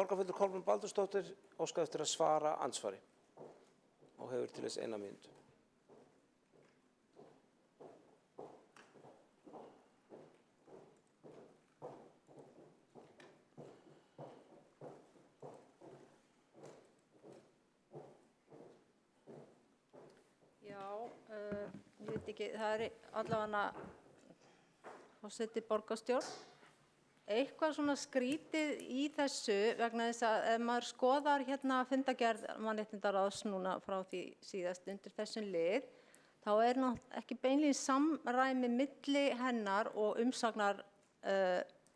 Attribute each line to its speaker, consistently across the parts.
Speaker 1: Borgarfulltrúi Kolbrún Baldursdóttir óskaði eftir að svara andsvari og hefur til þess 1 mínútu.
Speaker 2: Ég veit ekki, það allavega forseti borgarstjórn. Eitthvað svona skrítið í þessu vegna þess að ef maður skoðar hérna fundargerð mannréttindaráðs núna frá því síðast undir þessum lið, þá ekki beinlínis samræmi milli hennar og umsagnar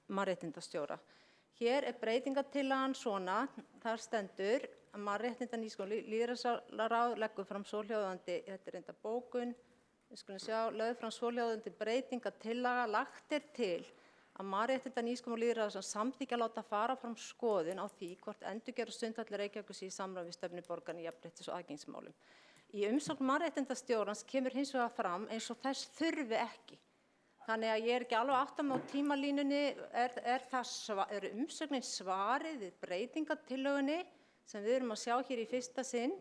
Speaker 2: mannréttindastjóra. Hér breytingartillagan svona, þar stendur að mannréttindanýsköpun lýðræðisráð leggur fram svohljóðandi, þetta reyndar bókun, við skulum sjá, lögð fram svohljóðandi breytingartillaga, lagt til að mannréttindanýsköpun lýðræðisráð samþykkja að láta fara fram skoðun á því hvort endurgerð og Sundhallir Reykjavíkur sé í samræmi við stefnu borgarna í jafnréttis- og aðgengismálum. Í umsögn mannréttindastjórans kemur hins vegar fram eins og þess þurfi ekki. Þannig að ég ekki alveg átta mig á tímalínunni, eru umsögnin svarið við breytingartillögunni sem við erum að sjá hér í fyrsta sinn,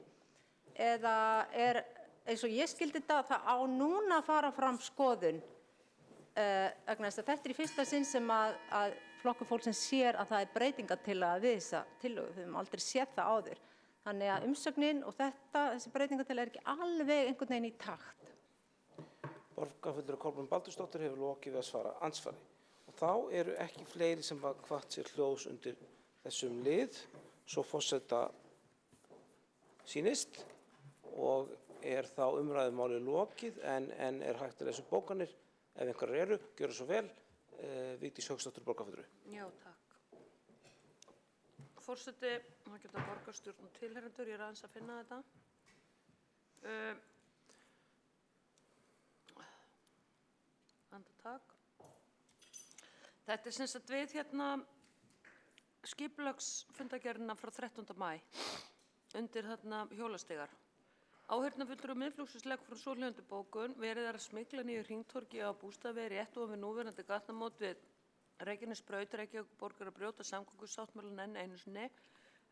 Speaker 2: eða eins og ég skildi þetta, það á núna að fara fram skoðun, vegna þess að þetta í fyrsta sinn sem að Flokkur fólksins sér að það breytingartillaga við þessa tillögu, við höfum aldrei séð það áður. Þannig að umsögnin og þessi breytingartillaga ekki alveg einhvern veginn í takt.
Speaker 1: Borgarfulltrúi Kolbrún Baldursdóttir hefur lokið við að svara andsvari. Og þá eru ekki fleiri sem hafa hvatt sér hljóðs undir þessum lið, svo forseta sýnist, og þá umræðumálið lokið, en hægt að lesa bókanir ef einhverjar eru, gjöra svo vel. Vigdís Hauksdóttir, borgarfulltrúi.
Speaker 3: Já, takk. Forseti, það geta borgarstjórn og tilheyrendur, ég aðeins að finna þetta. Andartak. Þetta sem sagt við hérna skipulagsfundargerðina frá 13. maí undir þarna hjólastigar. Áheyrnarfulltrúi Miðflokksins leggur frá svohljóðandi bókun, verið að smygla niður hringtorgi á Bústaðavegi rétt ofan við núverandi gatnamót við Reykjanesbraut, Reykjavíkurborgar að brjóta samgöngusáttmálann enn einu sinni.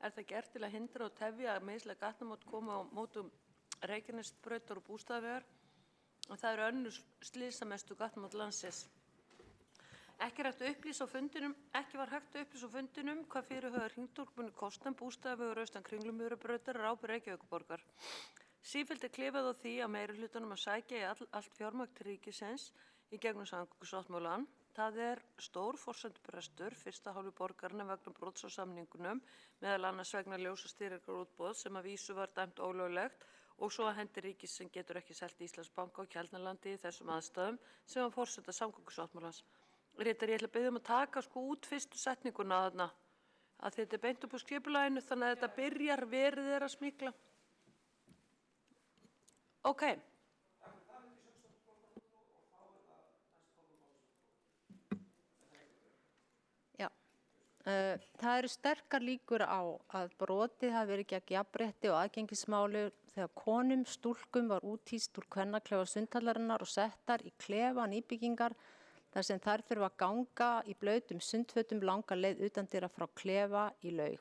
Speaker 3: Það gert til að hindra og tefja að mislæg gatnamót koma á mótum Reykjanesbrautar og Bústaðavegar, og það eru önnur slysamestu gatnamót landsins. Ekki var hægt að upplýsa á fundinum hvað fyrirhugaður hringtorg muni kosta en Bústaðavegur austan Kringlumýrarbrautar er ábyrgð Reykjavíkurborgar. Sífellt klifað á því að meirihlutanum að sækja í allt fjármagn til ríkisins í gegnum samgöngusáttmálann. Það stór forsendubrestur fyrsta hálfu borgarinnar vegna brots á samningunum, meðal annars vegna ljósastýringarútboð sem að vísu var dæmt ólöglegt, og svo að hendi ríkis sem getur ekki selt Íslandsbanka á Keldnalandi í þessum aðstæðum sem var forsenda samgöngusáttmálans. Ritari, ég ætla að biðja að taka út fyrstu setninguna þarna, að þetta beint upp á skipulaginu, þannig að þetta byrjar verið að smygla. Ok.
Speaker 2: Já, það eru sterkar líkur á að brotið hafi verið gegn jafnrétti og aðgengismáli þegar konum, stúlkum var úthýst úr kvennaklefa Sundhallarinnar og settar í klefa nýbyggingar þar sem þær þurfa að ganga í blautum sundfötum langa leið utandyra frá klefa í Laug.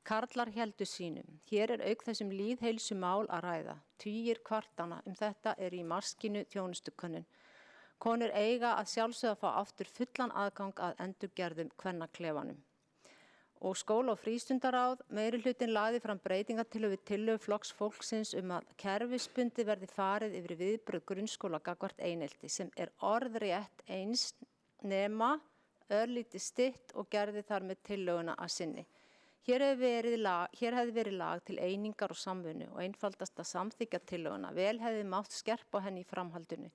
Speaker 2: Karlar héldu sínum. Hér auk þessum lýðheilsu mál að ræða. Tugir kvartana þetta í maskínu þjónustukönnun. Konur eiga að sjálfsögðu að fá aftur fullan aðgang að endurgerðum kvennaklefanum. Og skóla- og frístundaráð, meirihlutinn lagði fram breytingartillögu við tillögu Flokks fólksins að kerfisbundið verði farið yfir viðbrögð grunnskóla gagnvart einelti sem orðrétt eins nema örlítið stytt og gerði þar með tillöguna að sinni. Hér hefði verið lag til einingar og samvinnu og einfaldasta samþykkja tillöguna. Vel hefði mátt skerpa á henni í framhaldinu.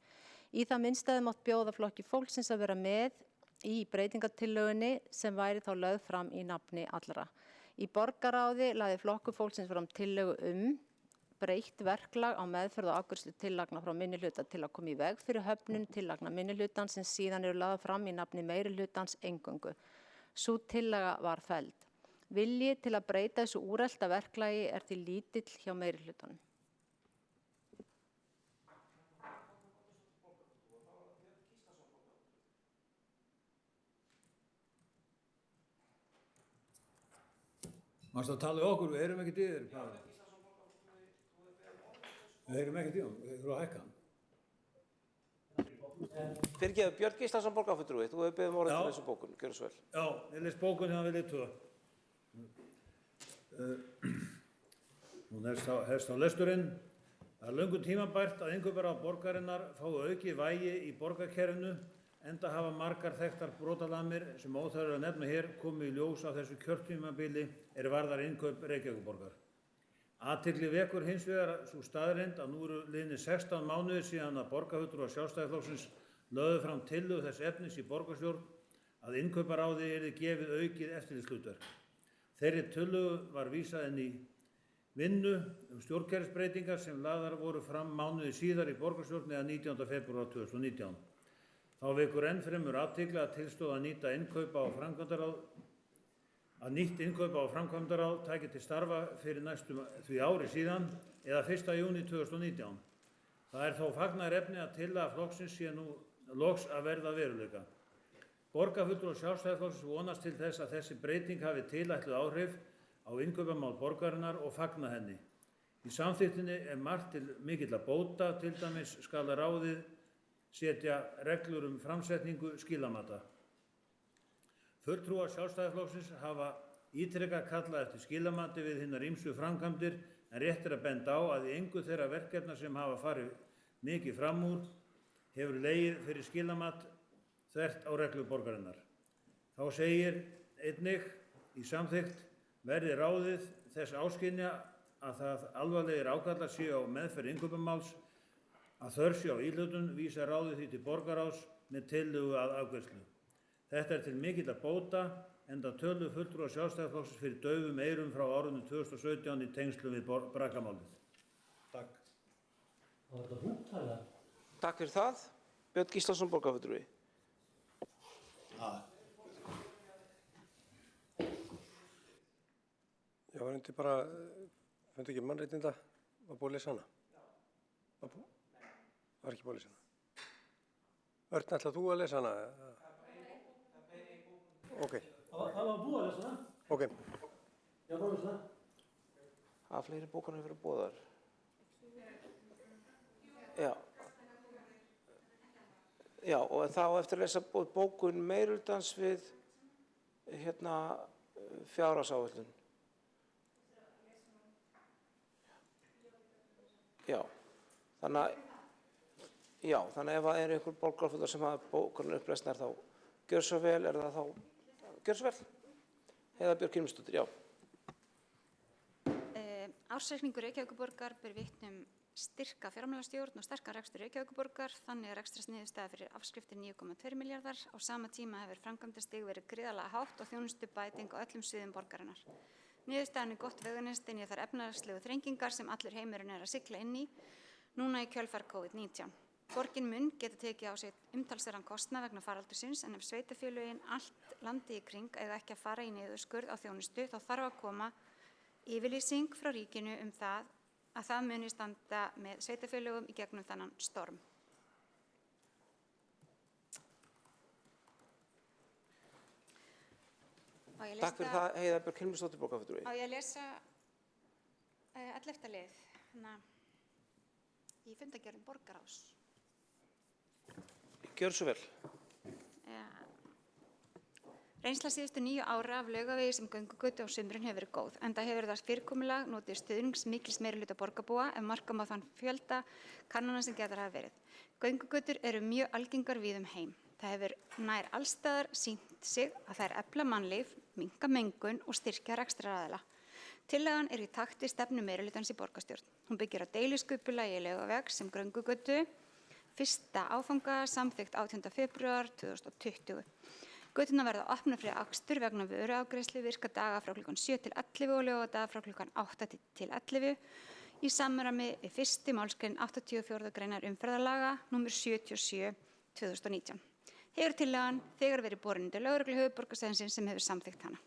Speaker 2: Í það minnsta hefði mátt bjóða Flokki fólksins að vera með í breytingartillögunni sem væri þá lögð fram í nafni allra. Í borgarráði lagði Flokkur fólksins fram tillögu breytt verklag á meðferð og afgreiðslu tillagna frá minnihluta til að koma í veg fyrir höfnun tillagna minnihlutans sem síðan eru lagðar fram í nafni meirihlutans eingöngu. Sú tillaga var felld. Vilji til að breyta þessu úrelta verklagi því lítill hjá meirihlutanum.
Speaker 4: Mást að tala við okkur, við heyrum ekkert í þér. Við heyrum ekkert í hann, við þurfum að hækka hann.
Speaker 1: Fyrirgefðu, Björn Gíslason borgarfulltrúi, þú hefur beðið orðið
Speaker 4: Já.
Speaker 1: til þessu bókun, gjörðu svo vel.
Speaker 4: Já, ég les bókun hérna við liðtúða. Hún hefst á lesturinn. Það er löngu tímabært að innkaupar borgarinnar fái aukið vægi í borgarkerfinu, enda hafa margar þekktar brotalamir sem óþarfi að nefna hér komið í ljós á þessu kjörtímabili varðar innkaup Reykjavíkurborgar. Athygli vekur hins vegar sú staðreynd að nú eru liðnir 16 mánuðir síðan að borgarfulltrúar Sjálfstæðisflokksins lögðu fram tillögu þess efnis í borgarstjórn að innkauparáði yrði gefið aukið eftirlitshlutverk. Þeirri tillögu var vísað inn í vinnu stjórnkerfisbreytingar sem lagðar voru fram mánuði síðar í borgarstjórn eða 19. febrúar 2019. Þá vekur enn fremur athygli að tilstóð að nýtt innkaupa á framkvæmdaráð tæki til starfa fyrir næstum því ári síðan eða 1. júní 2019. Það er þó fagnaðarefni að tillaga flokksins sé nú loks að verða að veruleika. Borgarfulltrúar Sjálfstæðisflokksins vonast til þess að þessi breyting hafi tilætluð áhrif á innkaupamál borgarinnar og fagna henni. Í samþykktinni margt til mikilla bóta, til dæmis skal ráðið setja reglur framsetningu skilamata. Fulltrúar Sjálfstæðisflokksins hafa ítrekað kallað eftir skilamati við hinar ýmsu framkvæmdir en rétt að benda á að í engu þeirra verkefna sem hafa farið mikið fram úr hefur legið fyrir skilamat þvert á reglur borgarinnar. Þá segir einnig í samþykkt verði ráðið þess áskynja að það alvarlegir ágallar séu á meðferð innkaupamáls að þörf sé á íhlutun vísar ráðið því til borgarráðs með tillögu að afgreiðslu. Þetta er til mikilla bóta enda töluðu fulltrúar Sjálfstæðisflokksins fyrir daufum eyrum frá árinu 2017 í tengslum við brakamálið. Takk.
Speaker 1: Takk fyrir það. Björn Gíslason borgarfulltrúi.
Speaker 5: Já, var hindi bara, fundi ekki mannréttinda, var búið að lesa hana? Var ekki búið að lesa hana? Örn, ætlað þú að lesa hana? Ok.
Speaker 4: Það var búið að lesa það?
Speaker 5: Ok.
Speaker 4: Já, búið að lesa það?
Speaker 1: Hafa fleiri bókanir verið boðaðar? Já. Já, og þá eftir að lesa bókun meirihlutans við fjárhagsáætlun. Já, þannig að ef það eru einhver borgarfulltrúar sem hafa bókunin upplesnar þá gjör svo vel, gjör svo vel. Heiða Björk Hilmisdóttir, já.
Speaker 6: Ársreikningur Reykjavíkurborgar ber vitni styrka fjármálastjórn og sterkan rekstur Reykjavíkurborgar, þannig er rekstrarniðurstaða fyrir afskriftir 9,2 milljarðar. Á sama tíma hefur framkvæmdastig verið gríðarlega hátt og þjónustubæting á öllum sviðum borgarinnar. Niðurstaðan er gott veganest inn í þær efnahagslegu þrengingar sem allur heimurinn er að sigla inn í, núna í kjölfar COVID-19. Borgin mun geta tekið á sig umtalsverðan kostnað vegna faraldursins en ef sveitarfélögin allt landið í kring eiga ekki að fara í niðurskurð á þjónustu þá þarf að koma yfirlýsing frá ríkinu það að það muni standa með sveitarfélögum í gegnum þennan storm.
Speaker 1: Takk fyrir það, Heiða Björk Hilmisdóttir borgarfulltrúi.
Speaker 6: Á ég að lesa 11. lið í fundargerðum borgarráðs.
Speaker 1: Gjör svo vel.
Speaker 6: Reynsla síðustu 9 ára af Laugavegi sem göngugötu á sumrin hefur verið góð, enda hefur það fyrirkomulag notið stuðnings mikils meirihluta borgarbúa ef marka má þann fjölda kannana sem gerðar hafa verið. Göngugötur eru mjög algengar víða heim. Það hefur nær allstaðar sýnt sig að þær efla mannlíf, minnka mengun og styrkja rekstraraðila. Tillagan er í takti stefnu meirihlutans í borgarstjórn. Hún byggir á deiliskipulagi Laugaveg sem göngugötu, fyrsta áfanga samþykkt 18. febrúar 2020. Göturnar verða opnar fyrir akstur vegna vöruafgreiðslu virka daga frá klukkan 7 til 11 og laugardaga frá klukkan 8 til 11 í samræmi við 1. málsgrein 84. greinar umferðarlaga nr. 77/2019. Hefur tillagan þegar verið borin undir lögreglu höfuðborgarsvæðisins sem hefur samþykkt hana.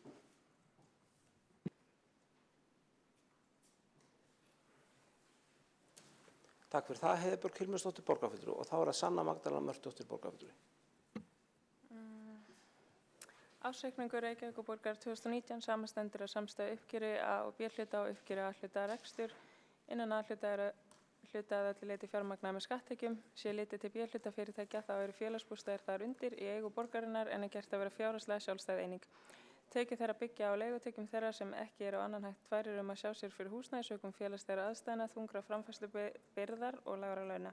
Speaker 1: Takk fyrir það, Heiða Björk Hilmisdóttir borgarfulltrúi og þá er það Sanna Magdalena Mörtusdóttir borgarfulltrúi.
Speaker 7: Ársreikningur Reykjavíkurborgar 2019 samanstendur af samstæðu uppgjöri A- og B-hluta og uppgjöri A-hluta rekstur. Innan A-hluta er hluta að öllu leyti fjármagnað með skatttekjum. Sé litið til B-hluta fyrirtækja þá eru félagsbústaðir þar undir í eigu borgarinnar en er gert að vera fjárhagslega sjálfstæð eining. Tekjur þeirra byggja á leigutekjum þeirra sem ekki eru á annan hægt færir að sjá sér fyrir húsnæði sökum félagslegra aðstæðna, þungra framfærslubyrðar og lægra launa.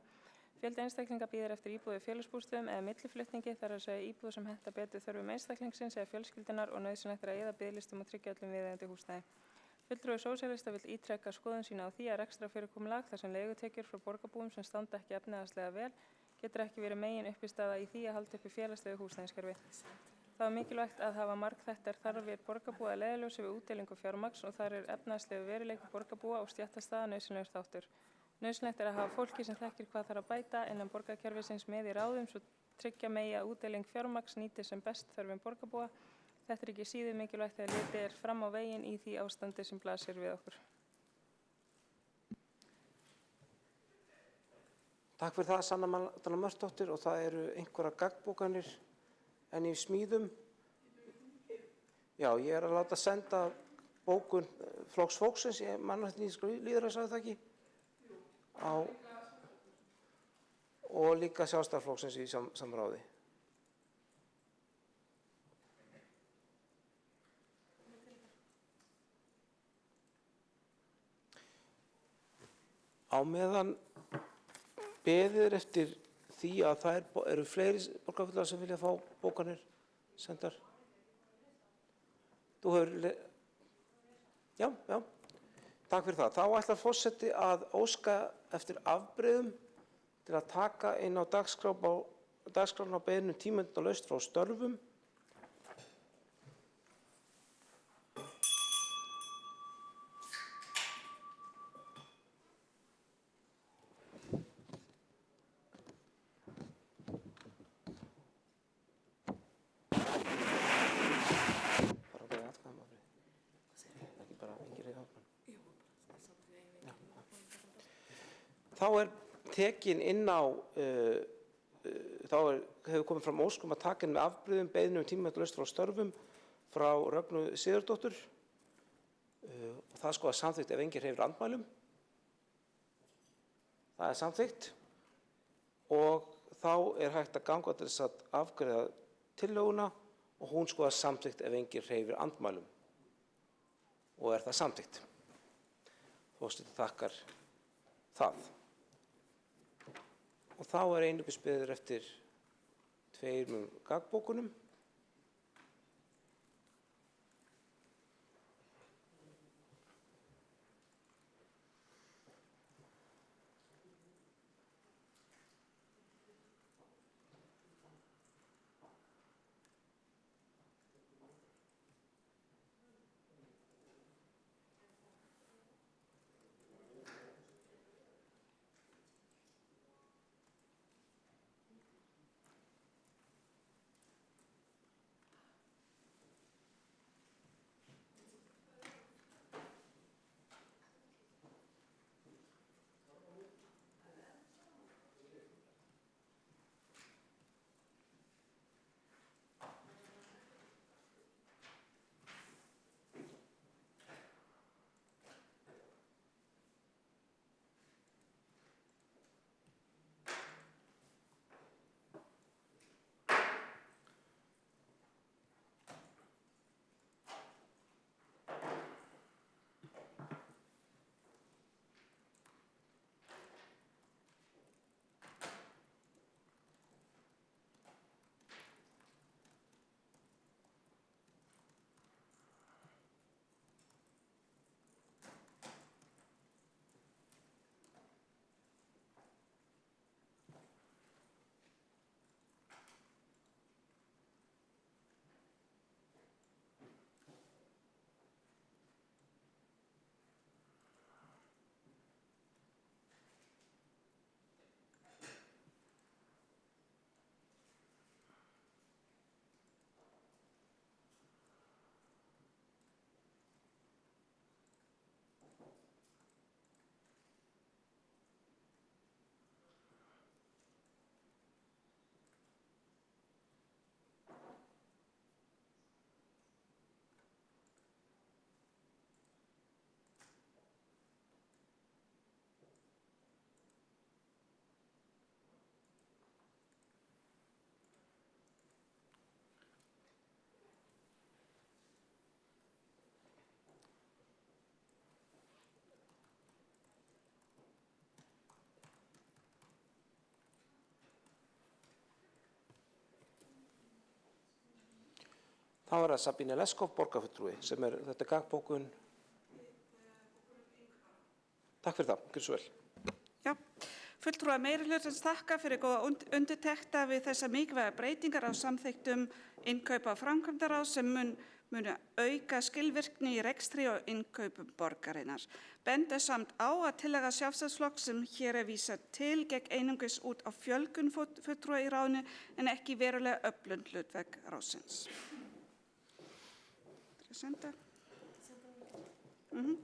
Speaker 7: Fjöldi einstaklinga bíður eftir íbúð í félagsbústöðum eða milliflutningi, þar að segja íbúð sem henta betur þörfum einstaklingsins eða fjölskyldunar og nauðsynlegt er að eyða biðlistum og tryggja öllum viðeigandi húsnæði. Fulltrúi sósíalista vill ítreka skoðun sína á því að rekstrarfyrirkomulag þar sem leigutekjur frá borgarbúum sem standa ekki efnahagslega vel getur ekki verið megin uppistaða í því að halda uppi félagslegu húsnæðiskerfi. Það er mikilvægt að hafa margþættar þarfir borgarbúa að leiðarljósi við útdeilingu fjármagns og þar er efnahagslegu veruleiki borgarbúa og stéttastaða nauðsynlegur þáttur. Nauðsynlegt er að hafa fólki sem þekkir hvað þarf að bæta innan borgarkerfisins með í ráðum svo tryggja megi að útdeiling fjármagns nýti sem best þörfum borgarbúa. Þetta er ekki síður mikilvægt þegar litið er fram á veginn í því ástandi sem blasir við okkur.
Speaker 1: Takk fyrir það, Sanna Magdalena Mörtusdóttir, og það eru einhverjar gaggbókanir enn í smíðum. Já, ég er að láta senda bókun Flokks fólksins, ég manna þetta nýsku lýðræðisráð það ekki, og líka Sjálfstæðisflokksins í samráði. Á meðan beðið er eftir því að það eru fleiri borgarfulltrúar sem vilja fá bókanir sendar. Þú hefur... Já. Takk fyrir það. Þá ætlar forseti að óska eftir afbrigðum til að taka inn á dagskrána á beiðnum tímabundinalaust frá störfum. Þá er tekin inn á, hefur komið fram ósk að taka inn með afbrigðum beiðnum tímabundinalaust frá störfum frá Rögnu Sigurðardóttur. Það er skoðað samþykkt ef enginn hreyfir andmælum. Það er samþykkt og þá er hægt að ganga til þess að afgreiða tillöguna og hún skoðað samþykkt ef enginn hreyfir andmælum. Og er það samþykkt. Forseti þakkar það. Og þá er einungis beðið eftir tveimur gaggbókunum. Þá er það Sabine Leskov, borgarfulltrúi, sem þetta er gagnbókun. Takk fyrir það, gjörðu svo vel.
Speaker 8: Já, fulltrúar meirihlutans þakka fyrir góða undirtekta við þessar mikilvægar breytingar á samþykktum innkaupa framkvæmdaráðs sem munu auka skilvirkni í rekstri og innkaupum borgarinnar. Benda samt á að tillaga Sjálfstæðisflokks sem hér er vísað til gekk einungis út á fjölgun fulltrúa í ráðinu en ekki verulega öflun hlutverk ráðsins. Senda.
Speaker 9: Já.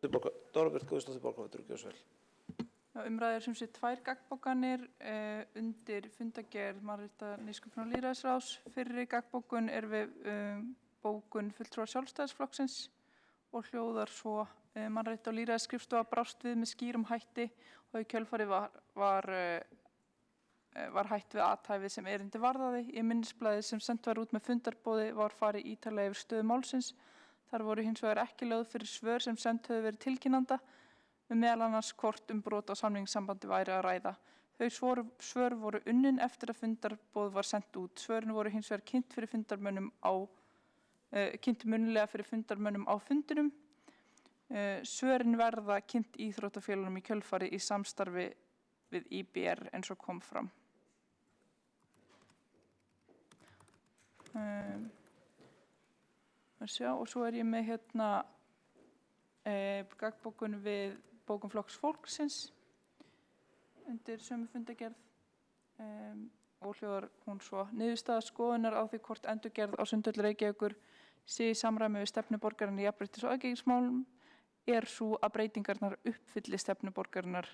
Speaker 1: Dóra Björt Guðsdóttir, borgarfulltrúi, gjörðu svo vel.
Speaker 9: Umræður sem sé 2 gagnsbókanir undir fundargerð Mannréttinda-, nýsköpunar- og lýðræðisráðs. Fyrri gagnsbókun við bókun fulltrúa Sjálfstæðisflokksins og hljóðar svo: Mannréttinda- og lýðræðisskrifstofa brást við með skýrum hætti og í kjölfarið var hætt við athæfið sem erindi varðaði. Í minnisblaði sem sent var út með fundarboði var farið ítarlega yfir stöðu málsins. Þar voru hins vegar ekki lögð fyrir svör sem sent höfðu verið tilkynnanda meðal annars hvort brot á samningssambandi væri að ræða. Þau svör voru unnin eftir að fundarboð var sent út. Svörin voru hins vegar kynnt munnlega fyrir fundarmönnum á fundinum. Svörin verða kynnt íþróttafélögunum í kjölfarið í samstarfi við IBR eins og kom fram. Og svo ég með gagnsbókun við bókun Flokks fólksins undir sömu fundargerð og hljóðar hún svo: Niðurstaða skoðunar á því hvort endurgerð á Sundhöllu Reykjavíkur sé í samræmi við stefnu borgarinnar í jafnréttis- og aðgengismálum sú að breytingarnar uppfylli stefnu borgarinnar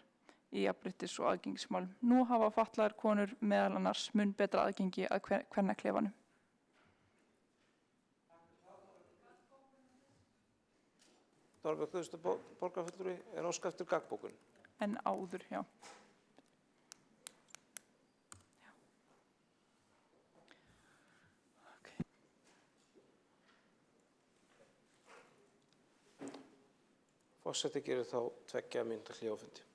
Speaker 9: í jafnréttis- og aðgengismálum. Nú hafa fatlaðar konur meðal annars mun betra aðgengi að kvennaklefanum.
Speaker 1: Dóra Björt Guðsdóttir, borgarfulltrúi, óskað eftir gagnsbókun.
Speaker 9: En áður, já.
Speaker 1: Forseti gerir þá 2 mínútna hlé á fundi.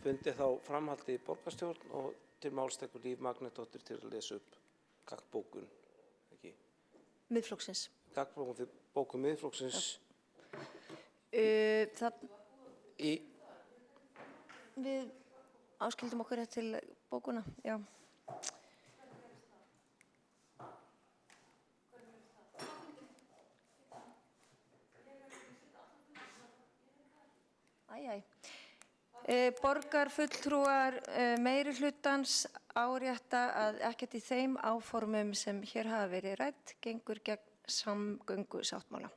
Speaker 1: Fundi þá framhaldi í borgarstjórn og til máls tekur Líf Magnúsdóttir til að lesa upp gagnsbókun.
Speaker 2: Miðflokksins.
Speaker 1: Bókun Miðflokksins.
Speaker 2: Við áskildum okkur rétt til bókuna, já. Borgarfulltrúar meirihlutans árétta að ekkert í þeim áformum sem hér hafa verið rædd gengur gegn samgöngusáttmála.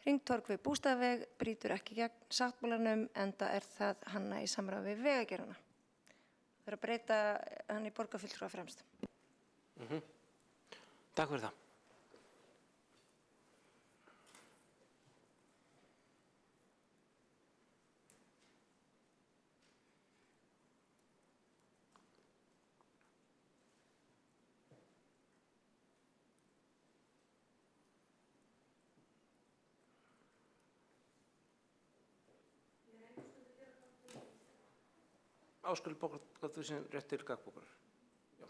Speaker 2: Hringtorg við Bústaðaveg brýtur ekki gegn sáttmálanum enda það hanna í samráði við Vegagerðina. Það að breyta hann í borgarfulltrúa fremst.
Speaker 1: Takk fyrir það. Ásköld borgarfulltrúi sem rétt til gagnbókar. Já.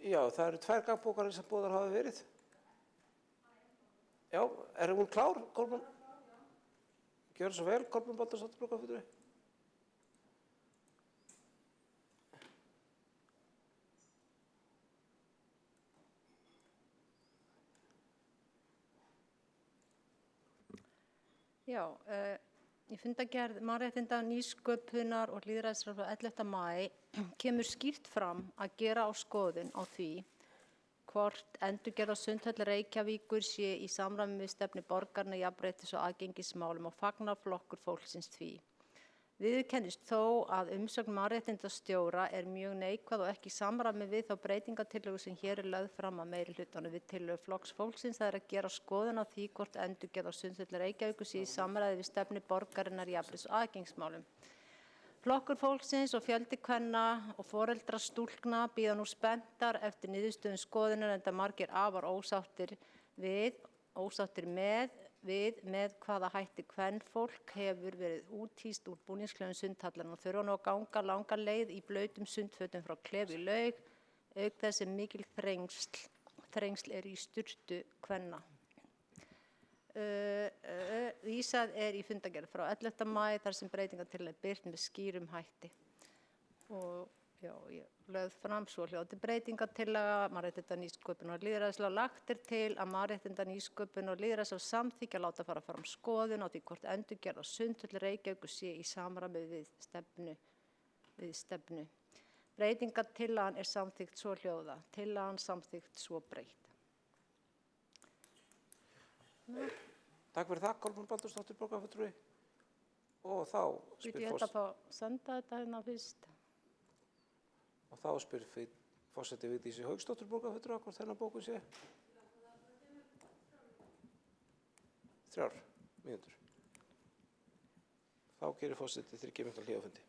Speaker 1: Já, það eru 2 gagnbókar sem boðar hafa verið. Já, hún klár, Kolbrún? Gjörðu svo vel, Kolbrún Baldursdóttir, borgarfulltrúi.
Speaker 2: Já, í fundargerð mannréttinda, nýsköpunar og lýðræðisráðs frá 11. maí kemur skýrt fram að gera á skoðun á því hvort endurgerð á Sundhöllu Reykjavíkur sé í samræmi við stefnu borgarinnar í jafnréttis- og aðgengismálum og fagnar Flokkur fólksins því. Viðurkennist þó að umsögn mannréttindastjóra er mjög neikvæð og ekki í samræmi við þá breytingartillögu sem hér er lögð fram að meirihlutanum við tillögu Flokks fólksins, það er að gera skoðun á því hvort endurgerð á Sundhöllu Reykjavíkur sé í samræmi við stefnu borgarinnar í jafnréttis- og aðgengismálum. Flokkur fólksins og fjöldi kvenna og foreldra stúlkna bíða nú spenntar eftir niðurstöðum skoðunar enda margir afar ósáttir með hvaða hætti kvenfólk hefur verið úthýst úr búningsklefum Sundhallarnar og þurfa nú að ganga langa leið í blautum sundfötum frá klefi í Laug, auk þess sem mikil þrengsl er í sturtu kvenna. Vísað er í fundargerð frá 11. maí þar sem breytingartillaga er birt með skýrum hætti. Og já, ég lögð fram svohljóðandi breytingartillaga mannréttinda, nýsköpunar og lýðræðisráðs. Lagt er til að mannréttinda, nýsköpunar og lýðræðisráðs samþykkja að láta fara fram skoðun á því hvort endurgerð á Sundhöllu Reykjavíkur sé í samræmi við stefnu. Breytingartillagan er samþykkt svohljóða. Tillagan samþykkt svo breytt.
Speaker 1: Takk fyrir það, Kolbrún Baldursdóttir, borgarfulltrúi. Og þá spyr
Speaker 2: Ég ætla að fá að senda þetta hérna fyrst.
Speaker 1: Og þá spyr forseti Vigdísi Hauksdóttur, borgarfulltrúi, hvort þennan bókun sé. 3 mínútur. Þá gerir forseti 3 mínútur hlé á fundi.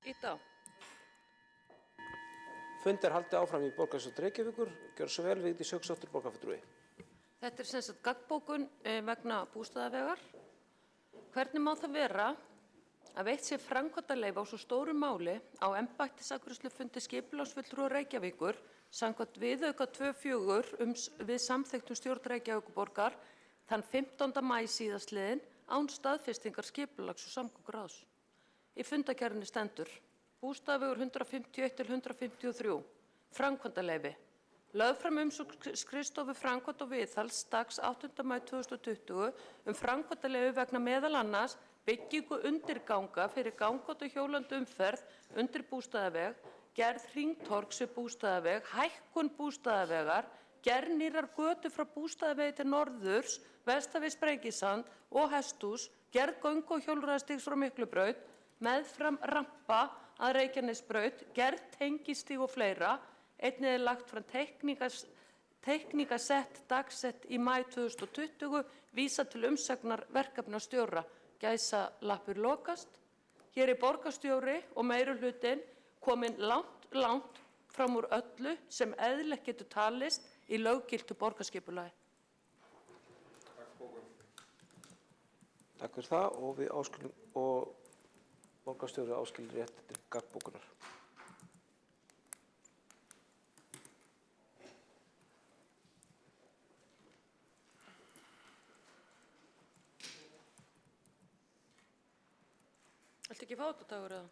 Speaker 3: Íta.
Speaker 1: Fund er haldið áfram í borgarstjórn Reykjavíkur. Gjörðu svo vel, Vigdís Hauksdóttir, borgarfulltrúi.
Speaker 3: Þetta er sem sagt gagnkbókun vegna bústaðavegar. Hvernig má það vera að veitt sé framkvæmdaleyfi á svo stóru máli á embættisafgreiðslufundi skipulagsfulltrúa Reykjavíkur samkvæmt viðauka 2.4 við samþykktum stjórn Reykjavíkurborgar þann 15. maí síðastliðinn án staðfestingar skipulags- og samgönguráðs. Í fundakjærunni stendur Bústaðavegur 151 til 153, framkvæmdaleyfi. Lögð fram umsókn skrifstofu framkvæmd og viðhalds dags 8. maí 2020 framkvæmdaleyfi vegna meðal annars byggingu undirganga fyrir gangandi og hjólandi umferð undir Bústaðaveg, gerð hringtorgs við Bústaðaveg, hækkun Bústaðavegar, gerð nýrrar götu frá Bústaðavegi til norðurs, vestan við Sprengisand og Hesthús, gerð göngu- og hjólreiðastigs frá Miklubraut, meðfram rampa að Reykjanesbraut, gerð tengistíg og fleira. Einnig er lagt fram teikningasett dagsett í maí 2020, vísa til umsagnar verkefnastjóra. Gæsalappir lokast. Hér er borgarstjóri og meirihlutinn komin langt fram úr öllu sem eðlilegt getur talist í löggiltu borgarskipulagi.
Speaker 1: Takk fyrir það og við áskilum og borgarstjóri áskilur rétt til gagnkbókunar.
Speaker 3: Viltu ekki fá þetta, Dagur, eða?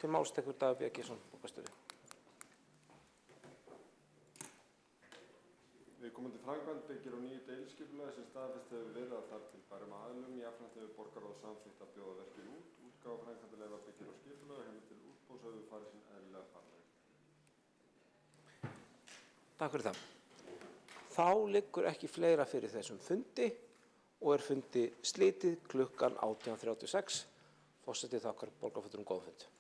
Speaker 1: Til máls tekur Dagur B. Eggertsson, borgarstjóri.
Speaker 10: Viðkomandi framkvæmd byggir á nýju deiliskipulagi sem staðfest hefur verið að þar til bærum aðilum. Jafnframt hefur borgarráð samþykkt að bjóða verkið út. Útgáfa framkvæmdaleyfa byggir á skipulagi og heimild til útboðs hefur farið sinn eðlilega farveg.
Speaker 1: Takk fyrir það. Þá liggur ekki fleira fyrir þessum fundi og er fundi slitið klukkan 18:36. Forseti þakkar borgarfulltrúum góðan fund.